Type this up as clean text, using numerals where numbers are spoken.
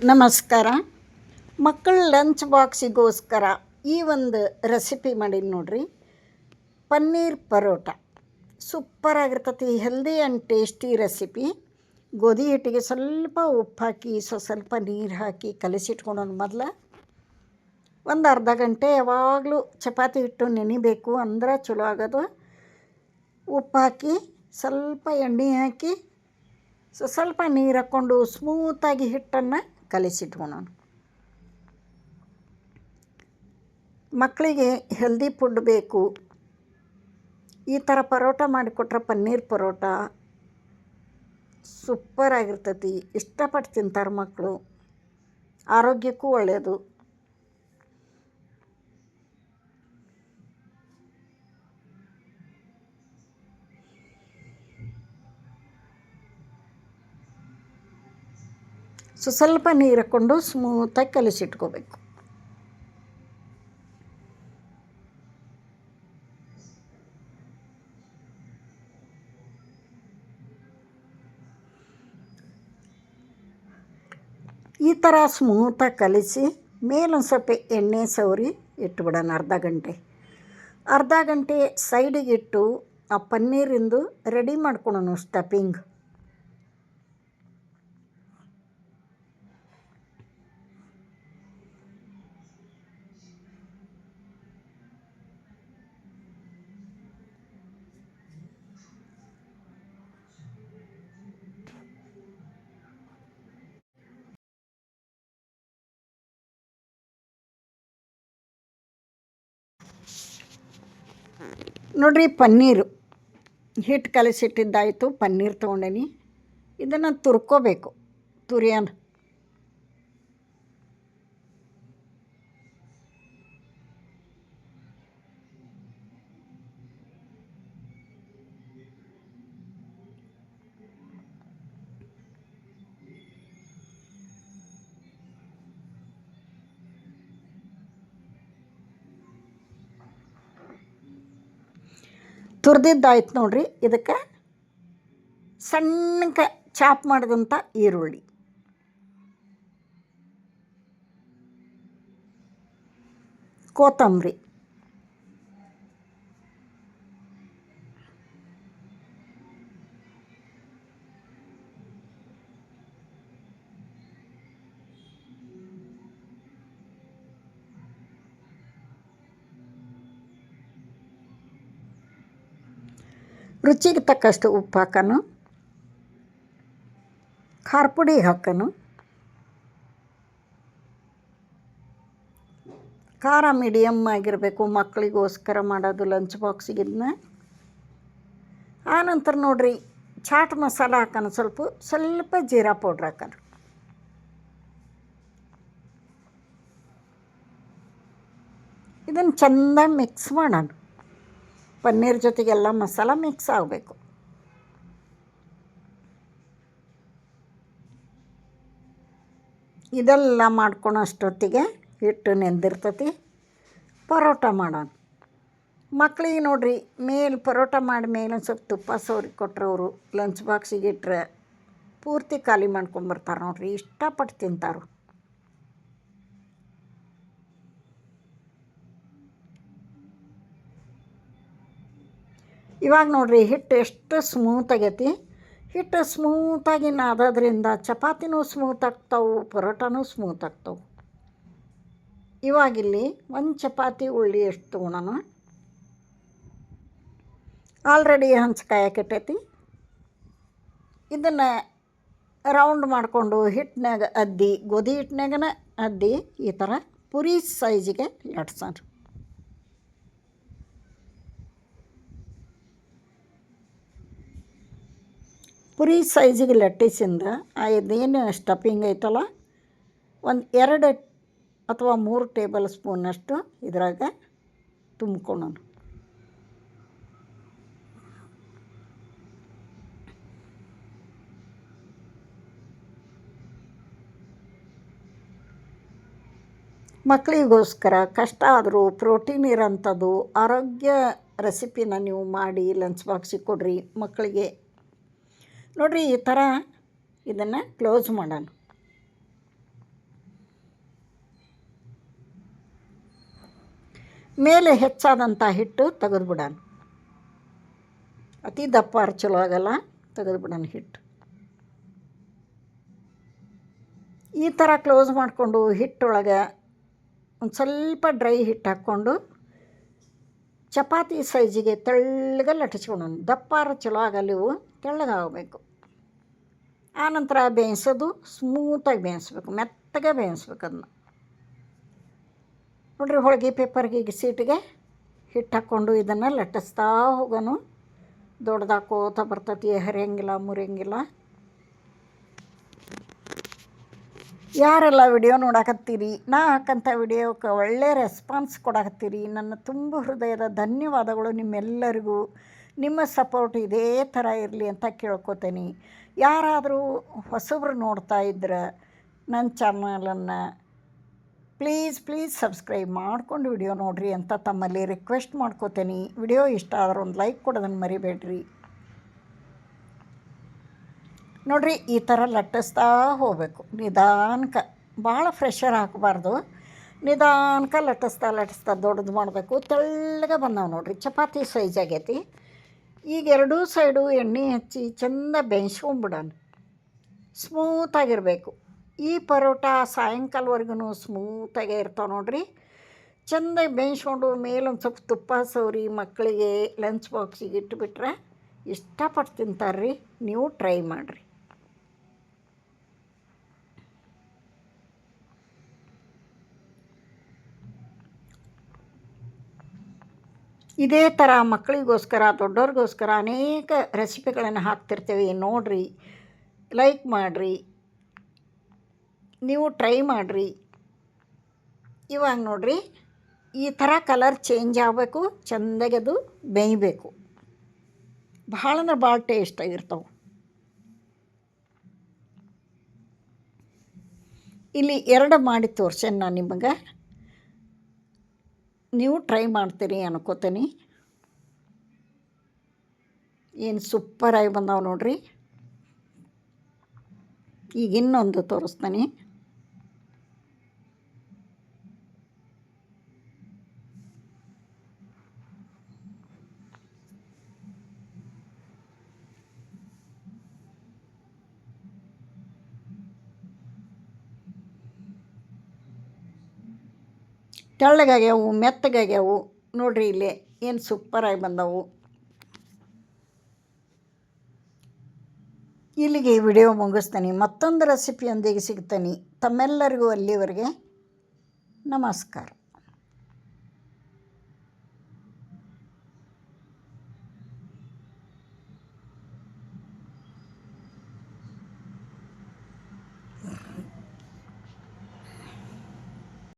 ನಮಸ್ಕಾರ. ಮಕ್ಕಳ ಲಂಚ್ ಬಾಕ್ಸಿಗೋಸ್ಕರ ಈ ಒಂದು ರೆಸಿಪಿ ಮಾಡೀನಿ ನೋಡ್ರಿ. ಪನ್ನೀರ್ ಪರೋಟ ಸೂಪರಾಗಿರ್ತೈತಿ. Healthy and tasty recipe. ಗೋಧಿ ಹಿಟ್ಟಿಗೆ ಸ್ವಲ್ಪ ಉಪ್ಪು ಹಾಕಿ ಸ್ವಲ್ಪ ನೀರು ಹಾಕಿ ಕಲಸಿಟ್ಕೊಳೋಣ. ಒಂದು ಅರ್ಧ ಗಂಟೆ ಯಾವಾಗಲೂ ಚಪಾತಿ ಹಿಟ್ಟು ನೆನಿಬೇಕು ಅಂದ್ರೆ ಚಲೋ ಆಗೋದು. ಉಪ್ಪು ಹಾಕಿ ಸ್ವಲ್ಪ ಎಣ್ಣೆ ಹಾಕಿ ಸ್ವಲ್ಪ ನೀರು ಹಾಕ್ಕೊಂಡು ಸ್ಮೂತಾಗಿ ಹಿಟ್ಟನ್ನು ಕಲಿಸಿಟ್ಕೊಳೋಣ. ಮಕ್ಕಳಿಗೆ ಹೆಲ್ದಿ ಫುಡ್ ಬೇಕು. ಈ ಥರ ಪರೋಟ ಮಾಡಿಕೊಟ್ರೆ ಪನ್ನೀರ್ ಪರೋಟ ಸೂಪರಾಗಿರ್ತೈತಿ. ಇಷ್ಟಪಟ್ಟು ತಿಂತಾರೆ ಮಕ್ಕಳು. ಆರೋಗ್ಯಕ್ಕೂ ಒಳ್ಳೆಯದು. ಸ್ವಲ್ಪ ನೀರು ಹಾಕ್ಕೊಂಡು ಸ್ಮೂತಾಗಿ ಕಲಿಸಿಟ್ಕೋಬೇಕು. ಈ ಥರ ಸ್ಮೂತಾಗಿ ಕಲಿಸಿ ಮೇಲೊಂದು ಸ್ವಲ್ಪ ಎಣ್ಣೆ ಸವರಿ ಇಟ್ಬಿಡೋಣ. ಅರ್ಧ ಗಂಟೆ ಸೈಡಿಗೆ ಇಟ್ಟು ಆ ಪನ್ನೀರಿಂದು ರೆಡಿ ಮಾಡ್ಕೊಳೋಣ ಸ್ಟಫಿಂಗ್. ನೋಡಿರಿ, ಪನ್ನೀರು ಹಿಟ್ಟು ಕಲಸಿಟ್ಟಿದ್ದಾಯಿತು. ಪನ್ನೀರ್ ತೊಗೊಂಡೇನಿ. ಇದನ್ನು ತುರ್ಕೋಬೇಕು. ತುರಿಯೋಣ. ತುರಿದಿದ್ದಾಯ್ತು ನೋಡ್ರಿ. ಇದಕ್ಕೆ ಸಣ್ಣಗೆ ಚಾಪ್ ಮಾಡಿದಂಥ ಈರುಳ್ಳಿ, ಕೊತ್ತಂಬರಿ, ರುಚಿಗೆ ತಕ್ಕಷ್ಟು ಉಪ್ಪು ಹಾಕೋಣ. ಖಾರ ಪುಡಿ ಹಾಕೋಣ. ಖಾರ ಮೀಡಿಯಮ್ ಆಗಿರಬೇಕು. ಮಕ್ಕಳಿಗೋಸ್ಕರ ಮಾಡೋದು ಲಂಚ್ ಬಾಕ್ಸಿಗೆ. ಆನಂತರ ನೋಡಿರಿ, ಚಾಟ್ ಮಸಾಲ ಹಾಕೋಣ. ಸ್ವಲ್ಪ ಜೀರಾ ಪೌಡ್ರ್ ಹಾಕೋಣ. ಇದನ್ನು ಚೆಂದ ಮಿಕ್ಸ್ ಮಾಡೋಣ. ಪನ್ನೀರ್ ಜೊತೆಗೆಲ್ಲ ಮಸಾಲ ಮಿಕ್ಸ್ ಆಗಬೇಕು. ಇದೆಲ್ಲ ಮಾಡ್ಕೊಳೋ ಅಷ್ಟೊತ್ತಿಗೆ ಹಿಟ್ಟು ನೆಂದಿರ್ತೈತಿ. ಪರೋಟ ಮಾಡೋಣ. ಮಕ್ಕಳಿಗೆ ನೋಡಿರಿ, ಪರೋಟ ಮಾಡಿ ಮೇಲೆ ಒಂದು ಸ್ವಲ್ಪ ತುಪ್ಪ ಸವರಿ ಕೊಟ್ಟರೆ ಅವರು ಲಂಚ್ ಬಾಕ್ಸಿಗೆ ಇಟ್ಟರೆ ಪೂರ್ತಿ ಖಾಲಿ ಮಾಡ್ಕೊಂಬರ್ತಾರೆ ನೋಡಿರಿ. ಇಷ್ಟಪಟ್ಟು ತಿಂತಾರೆ. ಇವಾಗ ನೋಡಿರಿ, ಹಿಟ್ಟು ಎಷ್ಟು ಸ್ಮೂತ್ ಆಗೈತಿ. ಹಿಟ್ಟು ಸ್ಮೂತಾಗಿ ನಾದೋದ್ರಿಂದ ಚಪಾತಿನೂ ಸ್ಮೂತ್ ಆಗ್ತಾವೆ, ಪರೋಟನೂ ಸ್ಮೂತ್ ಆಗ್ತಾವೆ. ಇವಾಗಿಲ್ಲಿ ಒಂದು ಚಪಾತಿ ಉಳ್ಳಿ ಎಷ್ಟು ತೊಗೊಳೋಣ. ಆಲ್ರೆಡಿ ಹಂಚು ಕಾಯಕ್ಕಿಟ್ಟೈತಿ. ಇದನ್ನು ರೌಂಡ್ ಮಾಡಿಕೊಂಡು ಹಿಟ್ಟಿನಾಗ ಅದ್ದಿ, ಗೋಧಿ ಹಿಟ್ಟಿನಾಗನ ಅದ್ದಿ ಈ ಥರ ಪುರಿ ಸೈಜಿಗೆ ಲಟ್ಸೋಣ. ಪುರಿ ಸೈಜಿಗೆ ಲಟ್ಟಿಸಿಂದ ಇದೇನು ಸ್ಟಫಿಂಗ್ ಐತಲ್ಲ, ಒಂದು 2 ಅಥವಾ 3 ಟೇಬಲ್ ಸ್ಪೂನಷ್ಟು ಇದ್ರಾಗ ತುಂಬ್ಕೊಳ್ಳೋಣ. ಮಕ್ಕಳಿಗೋಸ್ಕರ ಕಷ್ಟ ಆದರೂ ಪ್ರೋಟೀನ್ ಇರೋಂಥದ್ದು ಆರೋಗ್ಯ ರೆಸಿಪಿನ ನೀವು ಮಾಡಿ ಲಂಚ್ ಬಾಕ್ಸಿಗೆ ಕೊಡ್ರಿ ಮಕ್ಕಳಿಗೆ. ನೋಡಿರಿ, ಈ ಥರ ಇದನ್ನು ಕ್ಲೋಸ್ ಮಾಡೋಣ. ಮೇಲೆ ಹೆಚ್ಚಾದಂಥ ಹಿಟ್ಟು ತೆಗೆದುಬಿಡೋಣ. ಅತಿ ದಪ್ಪ ಚಲೋ ಆಗಲ್ಲ, ತೆಗೆದುಬಿಡೋಣ ಹಿಟ್ಟು. ಈ ಥರ ಕ್ಲೋಸ್ ಮಾಡಿಕೊಂಡು ಹಿಟ್ಟೊಳಗೆ ಒಂದು ಸ್ವಲ್ಪ ಡ್ರೈ ಹಿಟ್ಟು ಹಾಕ್ಕೊಂಡು ಚಪಾತಿ ಸೈಜಿಗೆ ತೆಳ್ಳಗೆ ಲಟ್ಟಿಸ್ಕೊಳೋಣ. ದಪ್ಪಾರ ಚಲೋ ಆಗಲ್ಲ, ಇವು ತೆಳ್ಳಗಾಗಬೇಕು. ಆನಂತರ ಬೇಯಿಸೋದು ಸ್ಮೂತಾಗಿ ಬೇಯಿಸ್ಬೇಕು, ಮೆತ್ತಗೆ ಬೇಯಿಸ್ಬೇಕು ಅದನ್ನ. ನೋಡಿರಿ, ಹೋಳಿಗೆ ಪೇಪರ್ಗೆ ಸೀಟಿಗೆ ಹಿಟ್ಟು ಹಾಕ್ಕೊಂಡು ಇದನ್ನು ಲಟ್ಟಿಸ್ತಾ ಹೋಗೋನು. ದೊಡ್ಡದಾಕೋತ ಬರ್ತತಿ, ಹರಿಯಂಗಿಲ್ಲ, ಮುರಿಯಂಗಿಲ್ಲ. ಯಾರೆಲ್ಲ ವಿಡಿಯೋ ನೋಡಕತ್ತೀರಿ, ನಾ ಹಾಕಂಥ ವಿಡಿಯೋಕ್ಕೆ ಒಳ್ಳೆಯ ರೆಸ್ಪಾನ್ಸ್ ಕೊಡಕತ್ತೀರಿ, ನನ್ನ ತುಂಬ ಹೃದಯದ ಧನ್ಯವಾದಗಳು ನಿಮ್ಮೆಲ್ಲರಿಗೂ. ನಿಮ್ಮ ಸಪೋರ್ಟ್ ಇದೇ ಥರ ಇರಲಿ ಅಂತ ಕೇಳ್ಕೊತೀನಿ. ಯಾರಾದರೂ ಹೊಸಬ್ರು ನೋಡ್ತಾ ಇದ್ರೆ ನನ್ನ ಚಾನಲನ್ನು ಪ್ಲೀಸ್ ಸಬ್ಸ್ಕ್ರೈಬ್ ಮಾಡ್ಕೊಂಡು ವಿಡಿಯೋ ನೋಡಿರಿ ಅಂತ ತಮ್ಮಲ್ಲಿ ರಿಕ್ವೆಸ್ಟ್ ಮಾಡ್ಕೋತೀನಿ. ವಿಡಿಯೋ ಇಷ್ಟ ಆದ್ರೆ ಒಂದು ಲೈಕ್ ಕೊಡೋದನ್ನು ಮರಿಬೇಡ್ರಿ. ನೋಡಿರಿ, ಈ ಥರ ಲಟ್ಟಿಸ್ತಾ ಹೋಗಬೇಕು ನಿಧಾನಕ್ಕೆ. ಭಾಳ ಫ್ರೆಷರ್ ಹಾಕಬಾರ್ದು, ನಿಧಾನಕ್ಕೆ ಲಟ್ಟಿಸ್ತಾ ದೊಡ್ಡದು ಮಾಡಬೇಕು. ತೆಳ್ಳಗೆ ಬಂದವು ನೋಡಿರಿ, ಚಪಾತಿ ಸೈಜ್ ಆಗೈತಿ. ಈಗ ಎರಡೂ ಸೈಡು ಎಣ್ಣೆ ಹಚ್ಚಿ ಚೆಂದ ಬೇಯಿಸ್ಕೊಂಬಿಡೋಣ. ಸ್ಮೂತಾಗಿರಬೇಕು. ಈ ಪರೋಟ ಸಾಯಂಕಾಲವರೆಗೂ ಸ್ಮೂತಾಗೇ ಇರ್ತಾವೆ ನೋಡಿರಿ. ಚೆಂದ ಬೇಯಿಸ್ಕೊಂಡು ಮೇಲೊಂದು ಸ್ವಲ್ಪ ತುಪ್ಪ ಸವರಿ ಮಕ್ಕಳಿಗೆ ಲಂಚ್ ಬಾಕ್ಸಿಗೆ ಇಟ್ಟುಬಿಟ್ರೆ ಇಷ್ಟಪಟ್ಟು ತಿಂತಾರ್ರಿ. ನೀವು ಟ್ರೈ ಮಾಡಿರಿ. ಇದೇ ಥರ ಮಕ್ಕಳಿಗೋಸ್ಕರ ದೊಡ್ಡವ್ರಿಗೋಸ್ಕರ ಅನೇಕ ರೆಸಿಪಿಗಳನ್ನು ಹಾಕ್ತಿರ್ತೀವಿ. ನೋಡಿರಿ, ಲೈಕ್ ಮಾಡಿರಿ, ನೀವು ಟ್ರೈ ಮಾಡಿರಿ. ಇವಾಗ ನೋಡಿರಿ, ಈ ಥರ ಕಲರ್ ಚೇಂಜ್ ಆಗಬೇಕು, ಚೆಂದಾಗಿ ಅದು ಬೇಯಬೇಕು. ಭಾಳ ಅಂದ್ರೆ ಭಾಳ ಟೇಸ್ಟಾಗಿರ್ತಾವೆ. ಇಲ್ಲಿ 2 ಮಾಡಿ ತೋರ್ಸೇನೆ ನಾನು ನಿಮಗೆ. ನೀವು ಟ್ರೈ ಮಾಡ್ತೀರಿ ಅನ್ಕೋತೀನಿ. ಏನು ಸೂಪರಾಗಿ ಬಂದಾವೆ ನೋಡಿರಿ. ಈಗ ಇನ್ನೊಂದು ತೋರಿಸ್ತೀನಿ. ತೆಳ್ಳಗಾಗ್ಯಾವು, ಮೆತ್ತಗಾಗ್ಯಾವು ನೋಡಿರಿ. ಇಲ್ಲೇ ಏನು ಸೂಪರಾಗಿ ಬಂದವು. ಇಲ್ಲಿಗೆ ಈ ವಿಡಿಯೋ ಮುಗಿಸ್ತೀನಿ. ಮತ್ತೊಂದು ರೆಸಿಪಿಯೊಂದಿಗೆ ಸಿಗ್ತೀನಿ. ತಮ್ಮೆಲ್ಲರಿಗೂ ಅಲ್ಲಿವರೆಗೆ ನಮಸ್ಕಾರ.